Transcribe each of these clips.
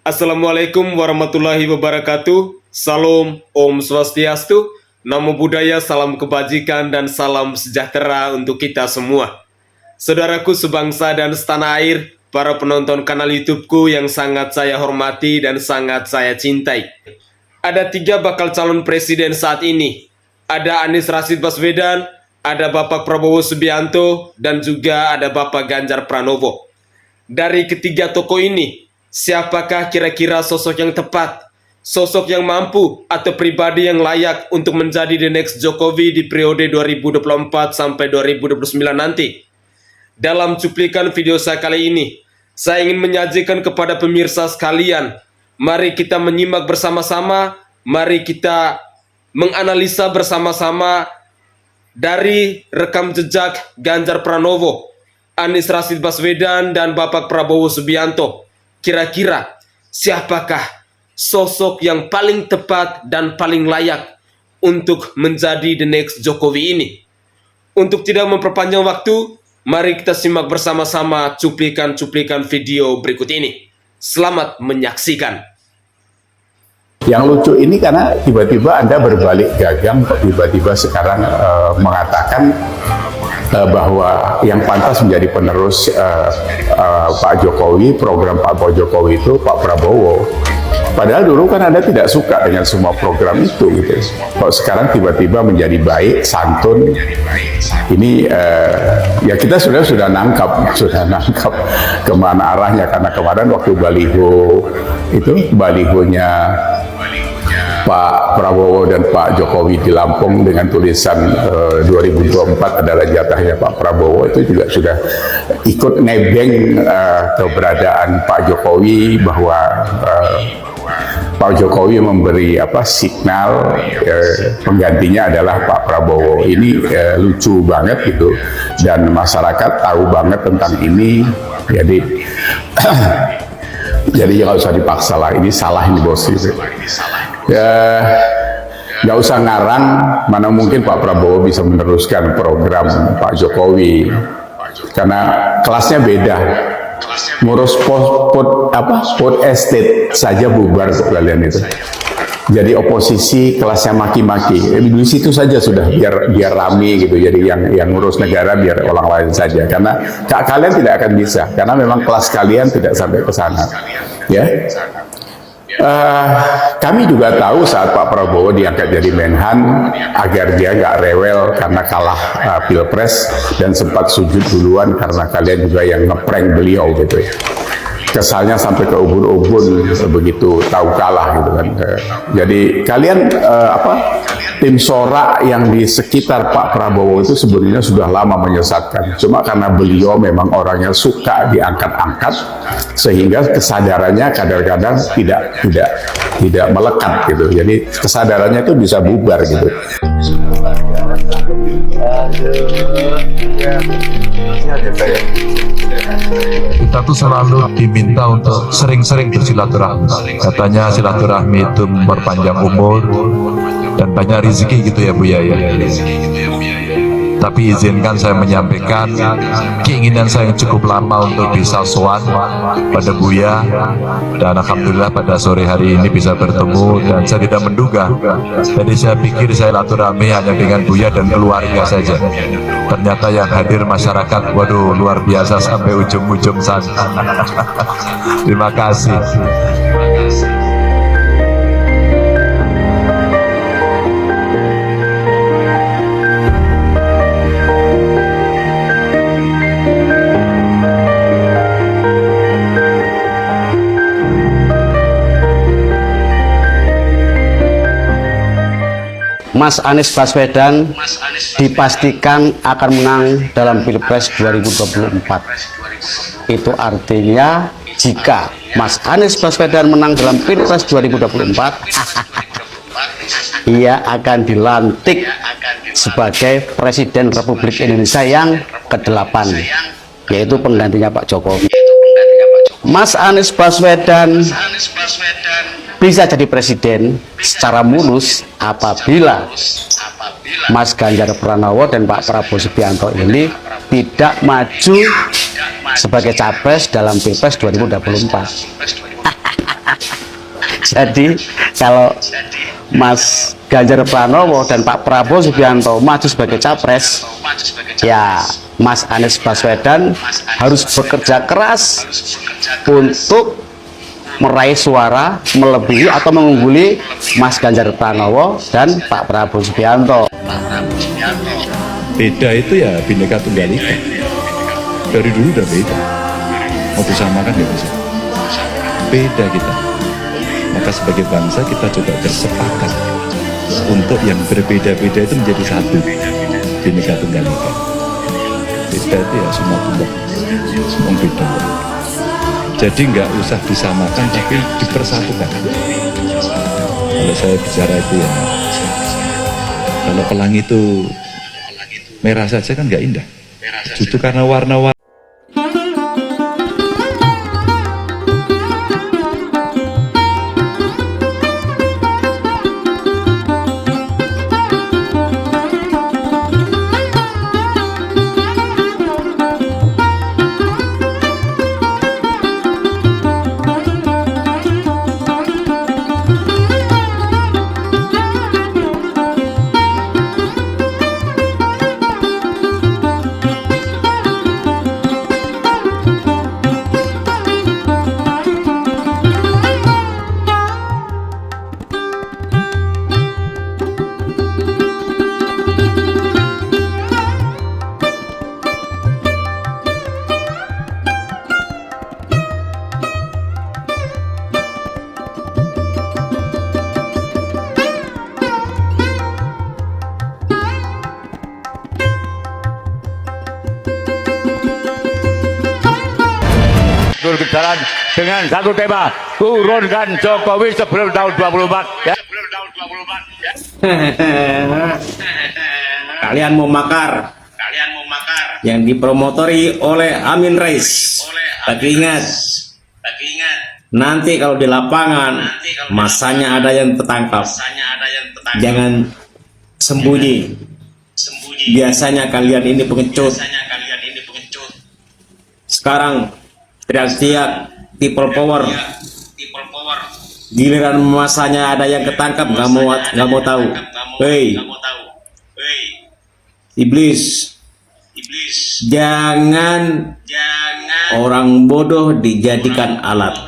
Assalamualaikum warahmatullahi wabarakatuh. Salam, Om Swastiastu, Namo Buddhaya, salam kebajikan dan salam sejahtera untuk kita semua. Saudaraku sebangsa dan setanah air, para penonton kanal YouTubeku yang sangat saya hormati dan sangat saya cintai. Ada 3 bakal calon presiden saat ini. Ada Anies Rashid Baswedan, ada Bapak Prabowo Subianto, dan juga ada Bapak Ganjar Pranowo. Dari ketiga tokoh ini, siapakah kira-kira sosok yang tepat, sosok yang mampu, atau pribadi yang layak untuk menjadi the next Jokowi di periode 2024 sampai 2029 nanti? Dalam cuplikan video saya kali ini, saya ingin menyajikan kepada pemirsa sekalian, mari kita menyimak bersama-sama, mari kita menganalisa bersama-sama dari rekam jejak Ganjar Pranowo, Anies Rashid Baswedan, dan Bapak Prabowo Subianto. Kira-kira siapakah sosok yang paling tepat dan paling layak untuk menjadi the next Jokowi ini? Untuk tidak memperpanjang waktu, mari kita simak bersama-sama cuplikan-cuplikan video berikut ini. Selamat menyaksikan. Yang lucu ini karena tiba-tiba Anda berbalik gagang, tiba-tiba sekarang mengatakan bahwa yang pantas menjadi penerus Pak Jokowi, program Pak Jokowi itu Pak Prabowo. Padahal dulu kan Anda tidak suka dengan semua program itu, gitu. Kok sekarang tiba-tiba menjadi baik, santun. Ini ya kita sudah nangkap kemana arahnya, karena kemarin waktu balihonya Pak Prabowo dan Pak Jokowi di Lampung dengan tulisan 2024 adalah jatahnya Pak Prabowo, itu juga sudah ikut nebeng keberadaan Pak Jokowi, bahwa Pak Jokowi memberi signal penggantinya adalah Pak Prabowo. Ini lucu banget gitu, dan masyarakat tahu banget tentang ini. Jadi jadi nggak usah dipaksa lah, ini salah ini bos gitu. Ya, nggak usah ngarang, mana mungkin Pak Prabowo bisa meneruskan program Pak Jokowi, karena kelasnya beda. Ngurus pot estate saja bubar kalian itu. Jadi oposisi kelasnya maki-maki, di situ saja sudah biar rame gitu. Jadi yang ngurus negara biar orang lain saja, karena kalian tidak akan bisa, karena memang kelas kalian tidak sampai ke sana. Ya. Kami juga tahu saat Pak Prabowo diangkat jadi Menhan agar dia nggak rewel karena kalah pilpres dan sempat sujud duluan karena kalian juga yang ngeprank beliau gitu ya. Kesalnya sampai ke ubun-ubun begitu tahu kalah gitu kan. Jadi kalian tim sorak yang di sekitar Pak Prabowo itu sebenarnya sudah lama menyesatkan. Cuma karena beliau memang orangnya suka diangkat-angkat, sehingga kesadarannya kadang-kadang tidak melekat gitu. Jadi kesadarannya itu bisa bubar gitu. Kita tuh selalu diminta untuk sering-sering bersilaturahmi. Katanya silaturahmi itu memperpanjang umur dan banyak rezeki gitu ya Bu ya. Tapi izinkan saya menyampaikan keinginan saya yang cukup lama untuk bisa sowan pada Buya, dan alhamdulillah pada sore hari ini bisa bertemu, dan saya tidak menduga. Jadi saya pikir saya silaturahmi hanya dengan Buya dan keluarga saja. Ternyata yang hadir masyarakat, waduh luar biasa sampai ujung-ujung sana. Terima kasih. Mas Anies Baswedan dipastikan akan menang dalam Pilpres 2024. Itu artinya jika Mas Anies Baswedan menang dalam Pilpres 2024, ia akan dilantik sebagai Presiden Republik Indonesia yang ke-8, yaitu penggantinya Pak Jokowi. Mas Anies Baswedan bisa jadi presiden secara mulus apabila Mas Ganjar Pranowo dan Pak Prabowo Subianto ini tidak maju sebagai capres dalam Pilpres 2024. Jadi kalau Mas Ganjar Pranowo dan Pak Prabowo Subianto maju sebagai capres, ya Mas Anies Baswedan harus bekerja keras untuk meraih suara melebihi atau mengungguli Mas Ganjar Pranowo dan Pak Prabowo Subianto. Beda itu ya Bhinneka Tunggal Ika. Dari dulu udah beda. Mau disamakan nggak bisa. Beda kita. Maka sebagai bangsa kita coba bersepakat untuk yang berbeda-beda itu menjadi satu. Bhinneka Tunggal Ika. Beda itu ya semua tunggal. Semua beda. Jadi nggak usah disamakan tapi dipersatukan. Kalau saya bicara itu ya, kalau pelangi itu merah saja kan nggak indah. Justru karena warna-warna. Berjalan dengan satu tema, turunkan Jokowi sebelum tahun 24 ya. Kalian mau makar yang dipromotori oleh Amin Rais. Tapi ingat, nanti kalau di lapangan masanya ada yang tertangkap. Jangan sembunyi. Biasanya kalian ini pengecut. Sekarang teriak-teriak people power. Giliran masanya ada yang ketangkap nggak mau tahu. Hei, iblis, jangan orang bodoh dijadikan alat.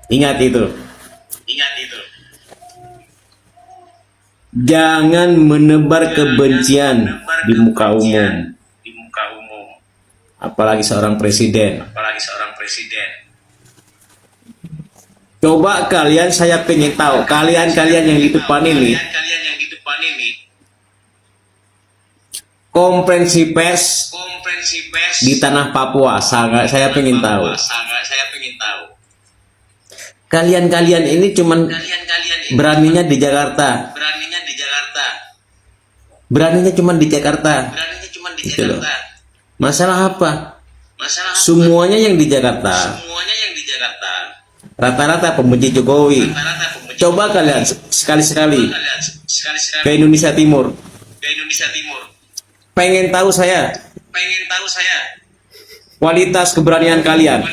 Ingat itu. Jangan menebar kebencian di muka umum. Apalagi seorang presiden. Coba kalian, saya pengen tahu kalian yang di depan ini konferensi pers di tanah Papua, saya pengen tahu. Kalian ini cuman beraninya di Jakarta. Beraninya cuman di Jakarta. Gitu loh. Masalah apa? Semuanya yang di Jakarta. Rata-rata pembenci Jokowi. Coba kalian sekali-sekali ke Indonesia Timur. Pengen tahu saya kualitas keberanian kalian.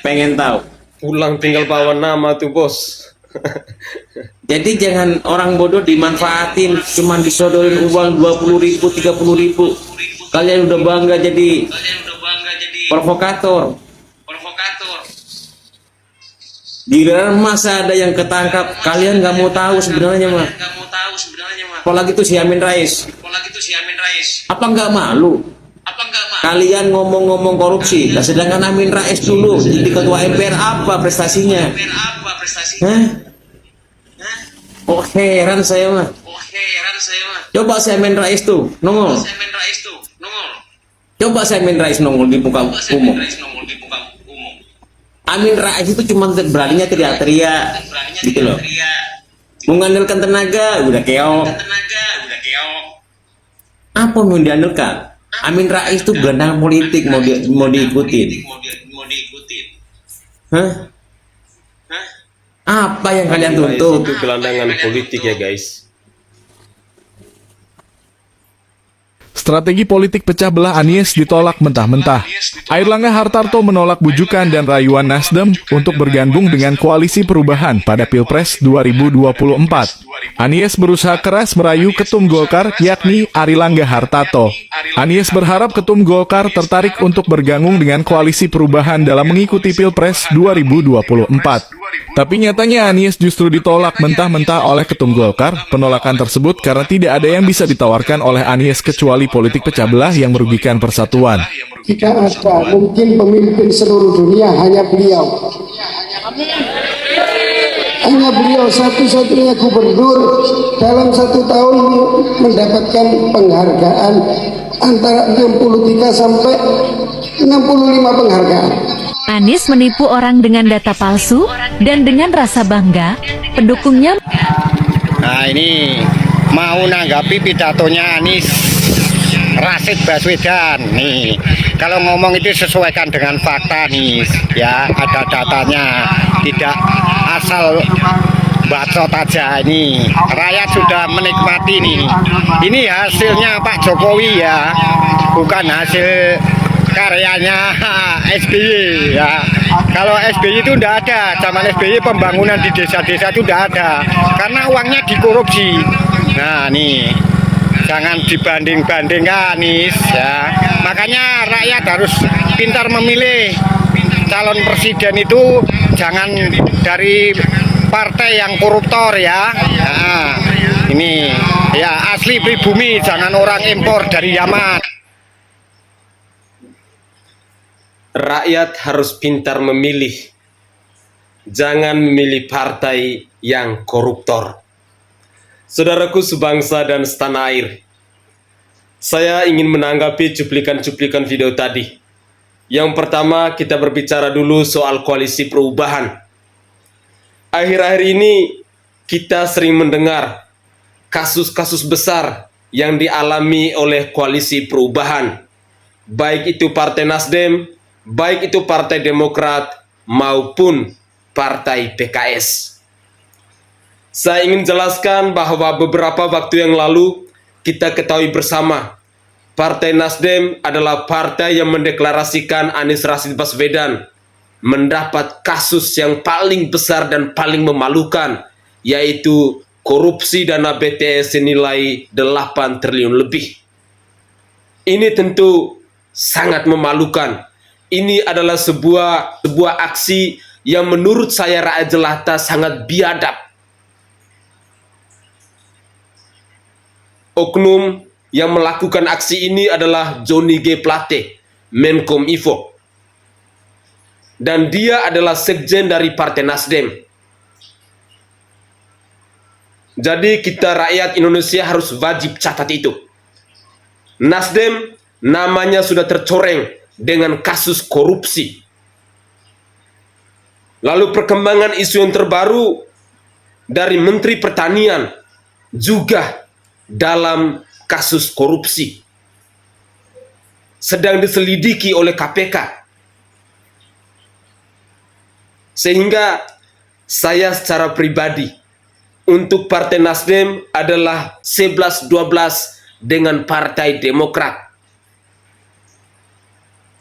Pengen tahu. Pulang tinggal bawa nama tuh bos. Jadi jangan orang bodoh dimanfaatin, cuman disodorin uang 20.000, 30.000. Kalian udah bangga jadi provokator. Giliran masa ada yang ketangkap, kalian nggak mau tahu sebenarnya mah. Apalagi tuh si Amin Rais. Apa nggak malu? Kalian ngomong-ngomong korupsi, nah sedangkan Amin Rais dulu jadi ketua MPR, apa prestasinya? Hah? Oh heran saya mah. Coba si Amin Rais tuh nongol. Coba si Amin Rais nongol di muka umum. Amin Rais itu cuma beraninya teriak-teriak gitu loh. Mengandalkan tenaga udah keok. Apa mau diandalkan? Amin Rais itu gelandang politik mau diikutin. Hah? Apa yang kalian tuntut? Itu gelandangan politik ya guys. Strategi politik pecah belah Anies ditolak mentah-mentah. Airlangga Hartarto menolak bujukan dan rayuan Nasdem untuk bergabung dengan Koalisi Perubahan pada Pilpres 2024. Anies berusaha keras merayu Ketum Golkar yakni Airlangga Hartarto. Anies berharap Ketum Golkar tertarik untuk bergabung dengan Koalisi Perubahan dalam mengikuti Pilpres 2024. Tapi nyatanya Anies justru ditolak mentah-mentah oleh Ketum Golkar. Penolakan tersebut karena tidak ada yang bisa ditawarkan oleh Anies kecuali politik pecah belah yang merugikan persatuan. Tidak ada mungkin pemimpin seluruh dunia, hanya beliau. Hanya beliau satu-satunya gubernur dalam 1 tahun mendapatkan penghargaan antara 63 sampai 65 penghargaan. Anies menipu orang dengan data palsu dan dengan rasa bangga, pendukungnya. Nah ini mau nanggapi pidatonya Anies Rashid Baswedan nih. Kalau ngomong itu sesuaikan dengan fakta nih, ya ada datanya, tidak asal bacot aja ini. Rakyat sudah menikmati nih. Ini hasilnya Pak Jokowi ya, bukan hasil karyanya SBY ya. Kalau SBY itu tidak ada, zaman SBY pembangunan di desa-desa itu tidak ada, karena uangnya dikorupsi. Nah nih, jangan dibanding-bandingkan Anies ya. Makanya rakyat harus pintar memilih calon presiden itu, jangan dari partai yang koruptor ya. Nah, ini ya asli pribumi, jangan orang impor dari Yaman. Rakyat harus pintar memilih. Jangan memilih partai yang koruptor. Saudaraku sebangsa dan setanah air, saya ingin menanggapi cuplikan-cuplikan video tadi. Yang pertama, kita berbicara dulu soal koalisi perubahan. Akhir-akhir ini kita sering mendengar kasus-kasus besar yang dialami oleh koalisi perubahan, baik itu Partai Nasdem, baik itu Partai Demokrat maupun Partai PKS. Saya ingin jelaskan bahwa beberapa waktu yang lalu kita ketahui bersama, Partai Nasdem adalah partai yang mendeklarasikan Anies Rashid Baswedan mendapat kasus yang paling besar dan paling memalukan, yaitu korupsi dana BTS senilai 8 triliun lebih. Ini tentu sangat memalukan. Ini adalah sebuah aksi yang menurut saya rakyat jelata sangat biadab. Oknum yang melakukan aksi ini adalah Johnny G. Plate, Menkominfo. Dan dia adalah sekjen dari Partai Nasdem. Jadi kita rakyat Indonesia harus wajib catat itu. Nasdem namanya sudah tercoreng dengan kasus korupsi. Lalu perkembangan isu yang terbaru dari Menteri Pertanian juga dalam kasus korupsi, sedang diselidiki oleh KPK. Sehingga saya secara pribadi untuk Partai Nasdem adalah 11-12 dengan Partai Demokrat.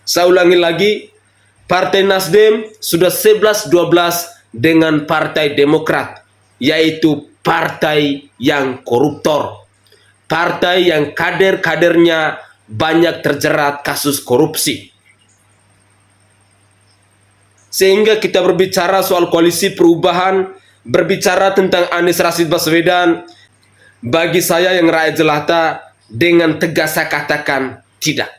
Saya ulangi lagi, Partai Nasdem sudah 11-12 dengan Partai Demokrat, yaitu partai yang koruptor, partai yang kader-kadernya banyak terjerat kasus korupsi. Sehingga kita berbicara soal koalisi perubahan, berbicara tentang Anies Rashid Baswedan, bagi saya yang rakyat jelata, dengan tegas saya katakan tidak.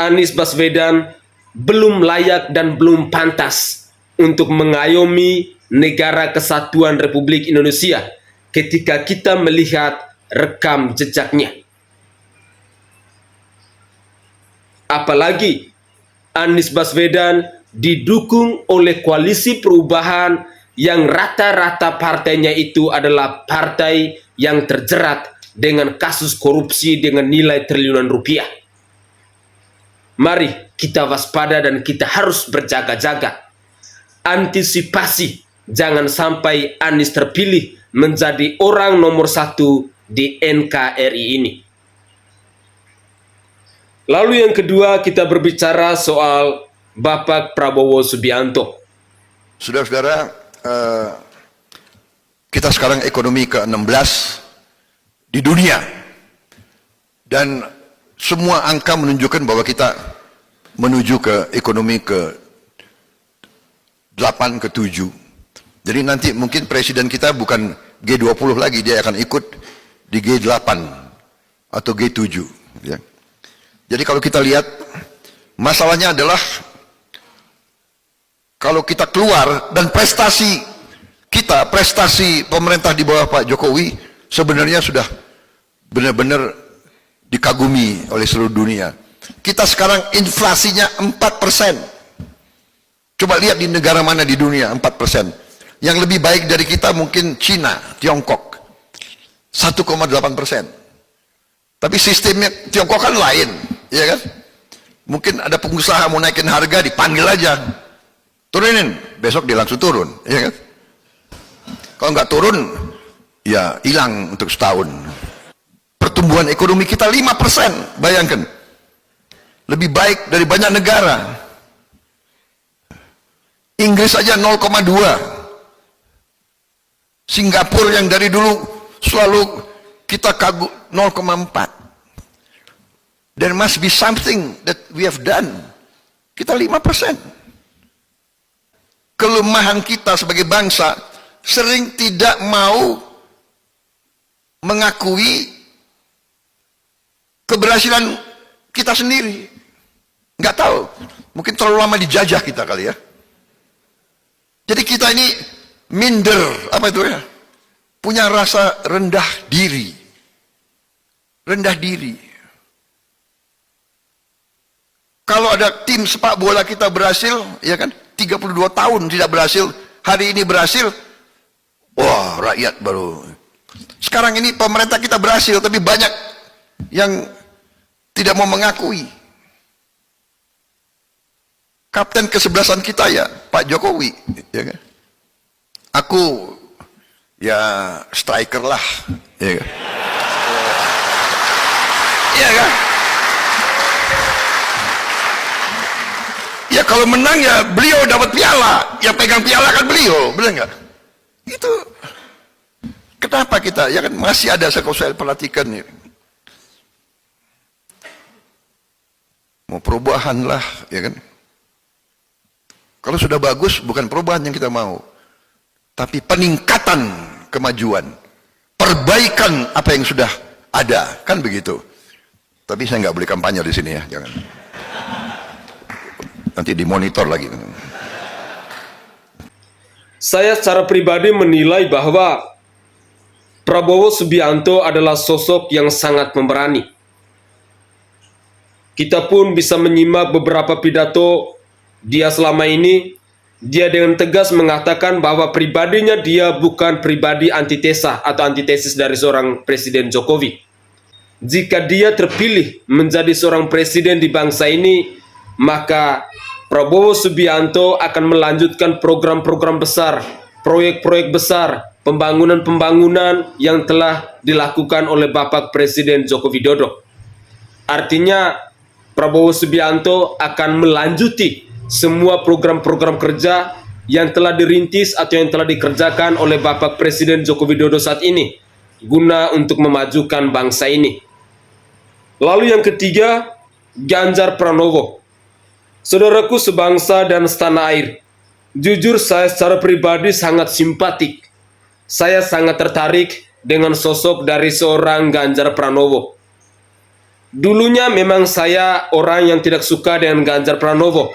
Anies Baswedan belum layak dan belum pantas untuk mengayomi negara kesatuan Republik Indonesia ketika kita melihat rekam jejaknya. Apalagi Anies Baswedan didukung oleh koalisi perubahan yang rata-rata partainya itu adalah partai yang terjerat dengan kasus korupsi dengan nilai triliunan rupiah. Mari kita waspada dan kita harus berjaga-jaga. Antisipasi jangan sampai Anies terpilih menjadi orang nomor 1 di NKRI ini. Lalu yang kedua, kita berbicara soal Bapak Prabowo Subianto. Saudara-saudara, kita sekarang ekonomi ke-16 di dunia. Dan semua angka menunjukkan bahwa kita menuju ke ekonomi ke-8, ke-7. Jadi nanti mungkin presiden kita bukan G20 lagi, dia akan ikut di G8 atau G7. Ya. Jadi kalau kita lihat, masalahnya adalah kalau kita keluar dan prestasi kita, prestasi pemerintah di bawah Pak Jokowi sebenarnya sudah benar-benar dikagumi oleh seluruh dunia. Kita sekarang inflasinya 4%. Coba lihat di negara mana di dunia 4%. Yang lebih baik dari kita mungkin Cina, Tiongkok 1,8%. Tapi sistemnya Tiongkok kan lain, ya kan? Mungkin ada pengusaha mau naikin harga, dipanggil aja, turunin, besok dia langsung turun, ya kan? Kalau nggak turun, ya hilang untuk setahun. Pertumbuhan ekonomi kita 5%, bayangkan. Lebih baik dari banyak negara. Inggris aja 0,2. Singapura yang dari dulu selalu kita kagum 0,4. There must be something that we have done. Kita 5%. Kelemahan kita sebagai bangsa sering tidak mau mengakui keberhasilan kita sendiri. Nggak tahu, mungkin terlalu lama dijajah kita kali ya. Jadi kita ini minder, apa itu ya? Punya rasa rendah diri. Rendah diri. Kalau ada tim sepak bola kita berhasil, ya kan? 32 tahun tidak berhasil, hari ini berhasil. Wah, rakyat baru. Sekarang ini pemerintah kita berhasil, tapi banyak yang tidak mau mengakui. Kapten kesebelasan kita ya Pak Jokowi, ya kan? Aku ya striker lah, ya kan? Ya kan? Ya kalau menang ya beliau dapat piala, yang pegang piala kan beliau, benar nggak? Itu kenapa kita ya kan masih ada saya perhatikan nih. Mau perubahan lah, ya kan? Kalau sudah bagus, bukan perubahan yang kita mau, tapi peningkatan kemajuan, perbaikan apa yang sudah ada, kan begitu. Tapi saya nggak boleh kampanye di sini ya, jangan. Nanti dimonitor lagi. Saya secara pribadi menilai bahwa Prabowo Subianto adalah sosok yang sangat pemberani. Kita pun bisa menyimak beberapa pidato dia selama ini. Dia dengan tegas mengatakan bahwa pribadinya dia bukan pribadi antitesa atau antitesis dari seorang Presiden Jokowi. Jika dia terpilih menjadi seorang presiden di bangsa ini, maka Prabowo Subianto akan melanjutkan program-program besar, proyek-proyek besar, pembangunan-pembangunan yang telah dilakukan oleh Bapak Presiden Joko Widodo. Artinya, Prabowo Subianto akan melanjuti semua program-program kerja yang telah dirintis atau yang telah dikerjakan oleh Bapak Presiden Joko Widodo saat ini, guna untuk memajukan bangsa ini. Lalu yang ketiga, Ganjar Pranowo. Saudaraku sebangsa dan setanah air, jujur saya secara pribadi sangat simpatik. Saya sangat tertarik dengan sosok dari seorang Ganjar Pranowo. Dulunya memang saya orang yang tidak suka dengan Ganjar Pranowo.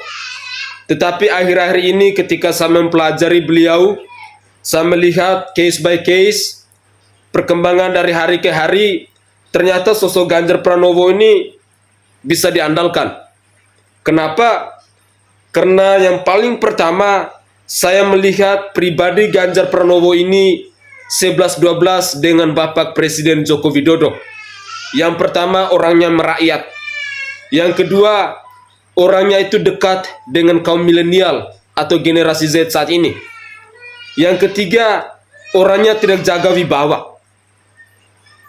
Tetapi akhir-akhir ini ketika saya mempelajari beliau, saya melihat case by case, perkembangan dari hari ke hari, ternyata sosok Ganjar Pranowo ini bisa diandalkan. Kenapa? Karena yang paling pertama, saya melihat pribadi Ganjar Pranowo ini 11-12 dengan Bapak Presiden Joko Widodo. Yang pertama, orangnya merakyat. Yang kedua, orangnya itu dekat dengan kaum milenial atau generasi Z saat ini. Yang ketiga, orangnya tidak jaga wibawa.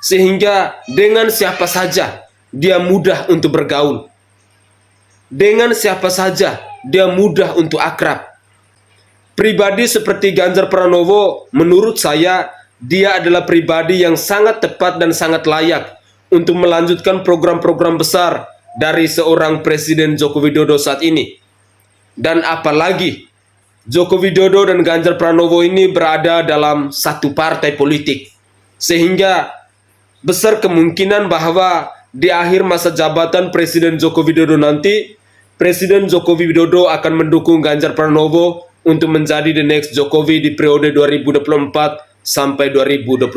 sehingga dengan siapa saja dia mudah untuk bergaul. Dengan siapa saja dia mudah untuk akrab. Pribadi seperti Ganjar Pranowo, menurut saya, dia adalah pribadi yang sangat tepat dan sangat layak untuk melanjutkan program-program besar dari seorang Presiden Joko Widodo saat ini. Dan apalagi, Joko Widodo dan Ganjar Pranowo ini berada dalam satu partai politik. Sehingga besar kemungkinan bahwa di akhir masa jabatan Presiden Joko Widodo nanti, Presiden Joko Widodo akan mendukung Ganjar Pranowo untuk menjadi the next Jokowi di periode 2024 sampai 2029.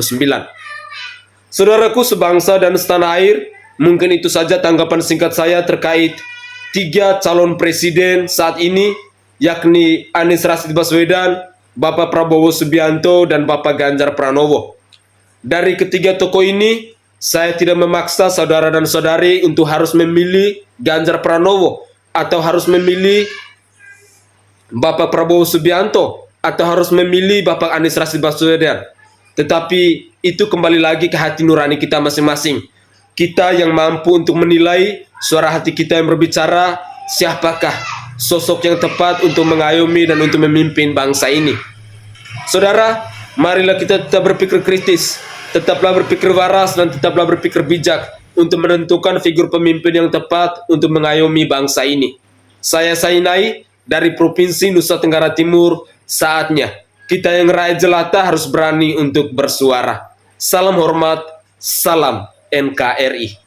Saudaraku sebangsa dan setanah air, mungkin itu saja tanggapan singkat saya terkait 3 calon presiden saat ini, yakni Anies Rashid Baswedan, Bapak Prabowo Subianto, dan Bapak Ganjar Pranowo. Dari ketiga tokoh ini, saya tidak memaksa saudara dan saudari untuk harus memilih Ganjar Pranowo, atau harus memilih Bapak Prabowo Subianto, atau harus memilih Bapak Anies Rashid Baswedan. Tetapi itu kembali lagi ke hati nurani kita masing-masing. Kita yang mampu untuk menilai, suara hati kita yang berbicara, siapakah sosok yang tepat untuk mengayomi dan untuk memimpin bangsa ini. Saudara, marilah kita tetap berpikir kritis, tetaplah berpikir waras, dan tetaplah berpikir bijak untuk menentukan figur pemimpin yang tepat untuk mengayomi bangsa ini. Saya Sainai dari Provinsi Nusa Tenggara Timur. Saatnya kita yang rakyat jelata harus berani untuk bersuara. Salam hormat, salam NKRI.